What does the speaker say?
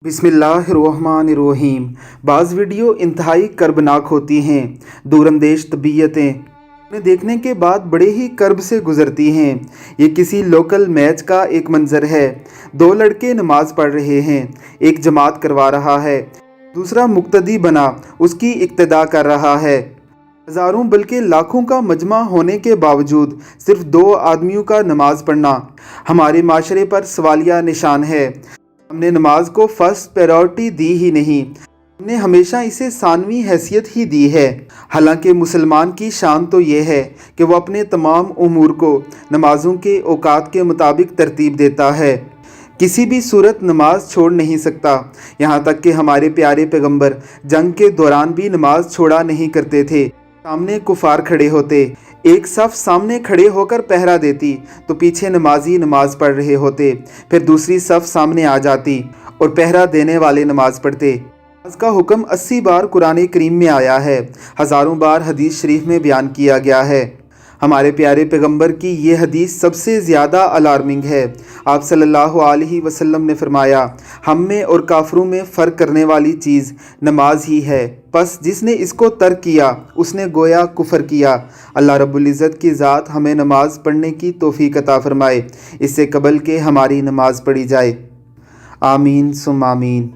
बिस्मिल्लाहिर्रहमानिर्रहीम। बाज़ वीडियो इंतहाई कर्बनाक होती हैं। दूरंदेश तबीयतें उन्हें देखने के बाद बड़े ही कर्ब से गुजरती हैं। ये किसी लोकल मैच का एक मंज़र है। दो लड़के नमाज पढ़ रहे हैं। एक जमात करवा रहा है, दूसरा मुक्तदी बना उसकी इक्तदा कर रहा है। हज़ारों बल्कि लाखों का मजमा होने के बावजूद सिर्फ दो आदमियों का नमाज पढ़ना हमारे माशरे पर सवालिया निशान है। हमने नमाज को फर्स्ट प्रायोरिटी दी ही नहीं, हमने हमेशा इसे सानवी हैसियत ही दी है। हालांकि मुसलमान की शान तो ये है कि वह अपने तमाम उमूर को नमाजों के औकात के मुताबिक तरतीब देता है, किसी भी सूरत नमाज छोड़ नहीं सकता। यहाँ तक कि हमारे प्यारे पैगंबर जंग के दौरान भी नमाज छोड़ा नहीं करते थे। सामने कुफार खड़े होते, एक सफ़ सामने खड़े होकर पहरा देती तो पीछे नमाजी नमाज पढ़ रहे होते, फिर दूसरी सफ़ सामने आ जाती और पहरा देने वाले नमाज पढ़ते। नमाज का हुक्म 80 बार कुरान करीम में आया है, हज़ारों बार हदीस शरीफ में बयान किया गया है। हमारे प्यारे पैगंबर की ये हदीस सबसे ज़्यादा अलार्मिंग है। आप सल्लल्लाहु अलैहि वसल्लम ने फरमाया, हम में और काफरों में फ़र्क करने वाली चीज़ नमाज ही है, बस जिसने इसको तर्क किया उसने गोया कुफर किया। अल्लाह रब्बुल इज़्ज़त की ज़ात हमें नमाज पढ़ने की तौफीक अता फ़रमाए, इससे कबल के हमारी नमाज पढ़ी जाए। आमीन सुम आमीन।